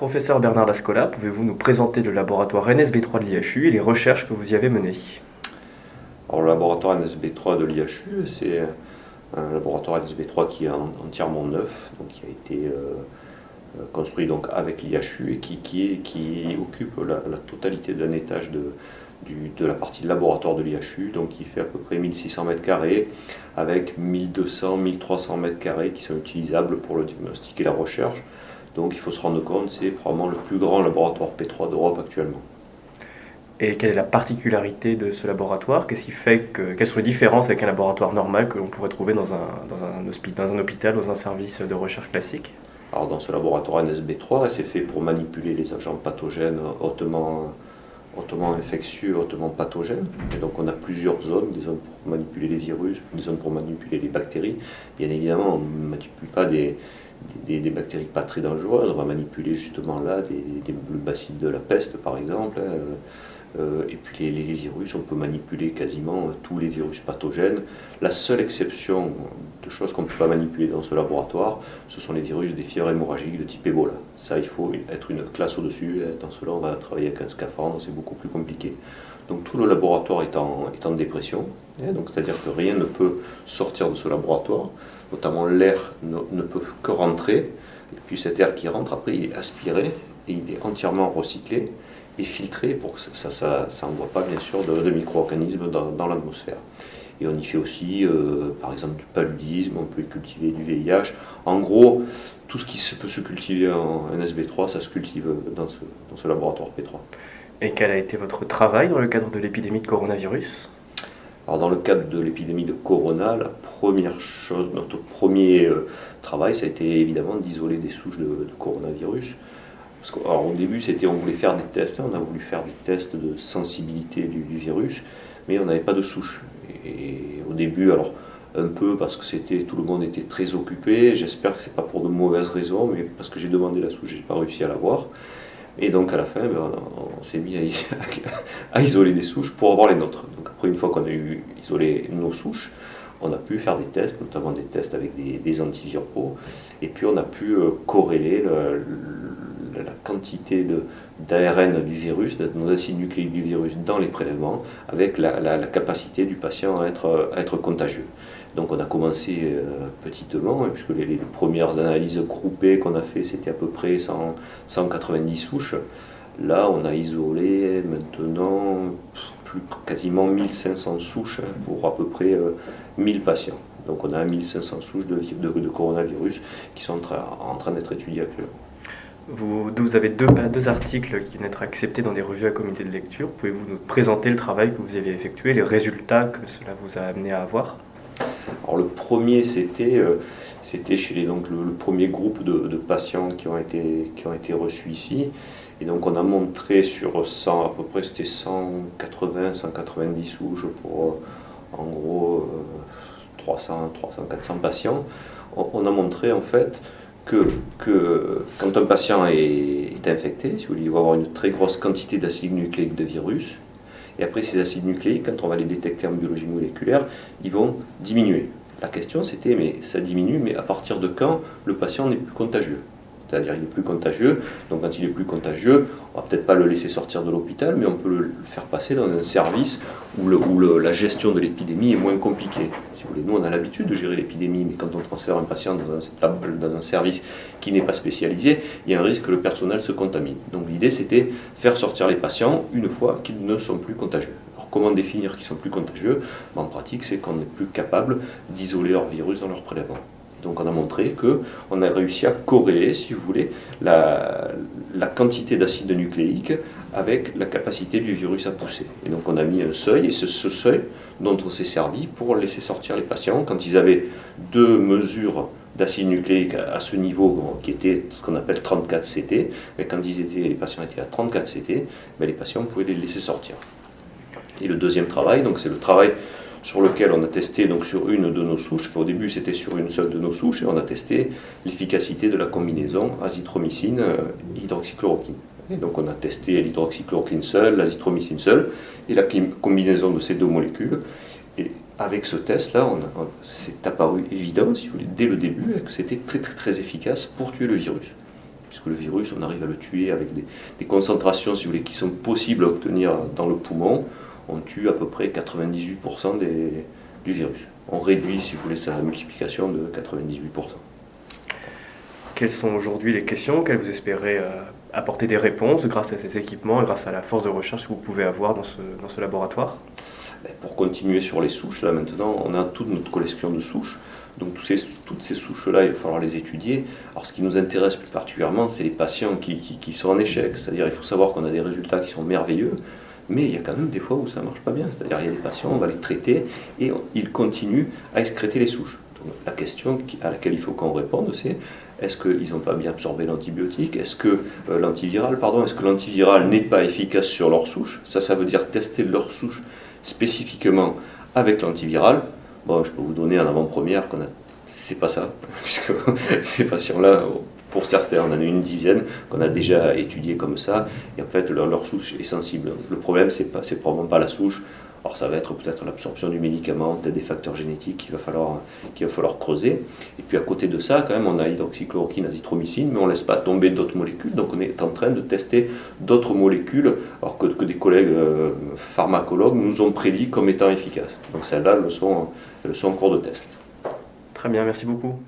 Professeur Bernard Lascola, pouvez-vous nous présenter le laboratoire NSB3 de l'IHU et les recherches que vous y avez menées? Alors, le laboratoire NSB3 de l'IHU, c'est un laboratoire NSB3 qui est entièrement neuf, donc qui a été construit donc avec l'IHU et qui occupe la totalité d'un étage de la partie laboratoire de l'IHU, donc qui fait à peu près 1600 m² avec 1200-1300 m² qui sont utilisables pour le diagnostic et la recherche. Donc il faut se rendre compte, c'est probablement le plus grand laboratoire P3 d'Europe actuellement. Et quelle est la particularité de ce laboratoire? Quelles sont les différences avec un laboratoire normal que l'on pourrait trouver dans un hôpital, dans un service de recherche classique? Alors dans ce laboratoire NSB3, c'est fait pour manipuler les agents pathogènes hautement infectieux, hautement pathogènes. Et donc on a plusieurs zones, des zones pour manipuler les virus, des zones pour manipuler les bactéries. Bien évidemment, on ne manipule pas des bactéries pas très dangereuses, on va manipuler justement là le bacille de la peste par exemple. Et puis les virus, on peut manipuler quasiment tous les virus pathogènes. La seule exception de choses qu'on ne peut pas manipuler dans ce laboratoire, ce sont les virus des fièvres hémorragiques de type Ebola. Ça, il faut être une classe au-dessus. Dans cela, on va travailler avec un scaphandre, c'est beaucoup plus compliqué. Donc tout le laboratoire est en dépression, donc c'est-à-dire que rien ne peut sortir de ce laboratoire, notamment l'air ne peut que rentrer, et puis cet air qui rentre, après il est aspiré et il est entièrement recyclé et filtré pour que ça n'envoie pas bien sûr de micro-organismes dans l'atmosphère. Et on y fait aussi, par exemple, du paludisme, on peut y cultiver du VIH. En gros, tout ce qui peut se cultiver en NSB3, ça se cultive dans ce laboratoire P3. Et quel a été votre travail dans le cadre de l'épidémie de coronavirus? Alors dans le cadre de l'épidémie de corona, la première chose, notre premier travail, ça a été évidemment d'isoler des souches de coronavirus. Alors, au début, on voulait faire des tests, on a voulu faire des tests de sensibilité du virus, mais on n'avait pas de souche. Et au début, alors un peu parce que tout le monde était très occupé, j'espère que c'est pas pour de mauvaises raisons, mais parce que j'ai demandé la souche, j'ai pas réussi à l'avoir. Et donc à la fin, on s'est mis à isoler des souches pour avoir les nôtres. Donc après, une fois qu'on a isolé nos souches, on a pu faire des tests, notamment des tests avec des antiviraux, et puis on a pu corréler la quantité d'ARN du virus, de nos acides nucléiques du virus dans les prélèvements, avec la capacité du patient à être contagieux. Donc on a commencé petitement, puisque les premières analyses groupées qu'on a fait, c'était à peu près 190 souches. Là, on a isolé maintenant quasiment 1500 souches pour à peu près 1000 patients. Donc on a 1500 souches de coronavirus qui sont en train d'être étudiées actuellement. Vous avez deux articles qui viennent d'être acceptés dans des revues à comité de lecture. Pouvez-vous nous présenter le travail que vous avez effectué, les résultats que cela vous a amené à avoir? Alors le premier, c'était chez donc le premier groupe de patients qui ont été reçus ici. Et donc on a montré sur 100, à peu près c'était 180-190 souches pour en gros 300-400 patients. On a montré en fait que quand un patient est infecté, si vous voulez, il va avoir une très grosse quantité d'acides nucléiques de virus. Et après, ces acides nucléiques, quand on va les détecter en biologie moléculaire, ils vont diminuer. La question c'était, mais ça diminue, mais à partir de quand le patient n'est plus contagieux? C'est-à-dire qu'il est plus contagieux, donc quand il est plus contagieux, on va peut-être pas le laisser sortir de l'hôpital, mais on peut le faire passer dans un service où la gestion de l'épidémie est moins compliquée. Si vous voulez, nous on a l'habitude de gérer l'épidémie, mais quand on transfère un patient dans un service qui n'est pas spécialisé, il y a un risque que le personnel se contamine. Donc l'idée c'était faire sortir les patients une fois qu'ils ne sont plus contagieux. Alors comment définir qu'ils sont plus contagieux? En pratique, c'est qu'on n'est plus capable d'isoler leur virus dans leur prélèvement. Donc on a montré qu'on a réussi à corréler, si vous voulez, la quantité d'acide nucléique avec la capacité du virus à pousser. Et donc on a mis un seuil, et ce seuil dont on s'est servi pour laisser sortir les patients quand ils avaient deux mesures d'acide nucléique à ce niveau qui était ce qu'on appelle 34 CT. Mais quand les patients étaient à 34 CT, les patients pouvaient les laisser sortir. Et le deuxième travail, donc c'est le travail sur lequel on a testé donc sur une de nos souches. Au début, c'était sur une seule de nos souches et on a testé l'efficacité de la combinaison azithromycine-hydroxychloroquine. Et donc on a testé l'hydroxychloroquine seule, l'azithromycine seule et la combinaison de ces deux molécules. Et avec ce test-là, c'est apparu évident, si vous voulez, dès le début, que c'était très très très efficace pour tuer le virus. puisque le virus, on arrive à le tuer avec des concentrations, si vous voulez, qui sont possibles à obtenir dans le poumon. On tue à peu près 98% du virus. On réduit, si vous voulez, sa multiplication de 98%. Quelles sont aujourd'hui les questions auxquelles vous espérez apporter des réponses grâce à ces équipements et grâce à la force de recherche que vous pouvez avoir dans ce laboratoire? Pour continuer sur les souches, là maintenant, on a toute notre collection de souches. Donc toutes ces souches-là, il va falloir les étudier. Alors ce qui nous intéresse plus particulièrement, c'est les patients qui sont en échec. C'est-à-dire il faut savoir qu'on a des résultats qui sont merveilleux, mais il y a quand même des fois où ça ne marche pas bien. C'est-à-dire il y a des patients, on va les traiter et ils continuent à excréter les souches. Donc, la question à laquelle il faut qu'on réponde, c'est est-ce qu'ils n'ont pas bien absorbé l'antibiotique? Est-ce que l'antiviral n'est pas efficace sur leurs souches? Ça veut dire tester leurs souches spécifiquement avec l'antiviral. Bon, je peux vous donner en avant-première c'est pas ça, puisque ces patients-là, pour certains, on en a une dizaine qu'on a déjà étudié comme ça, et en fait leur souche est sensible. Le problème, c'est probablement pas la souche. Alors ça va être peut-être l'absorption du médicament, peut-être des facteurs génétiques qu'il va falloir creuser. Et puis à côté de ça, quand même, on a hydroxychloroquine, azithromycine, mais on ne laisse pas tomber d'autres molécules. Donc on est en train de tester d'autres molécules, alors que des collègues pharmacologues nous ont prédit comme étant efficaces. Donc celles-là, elles sont en cours de test. Très bien, merci beaucoup.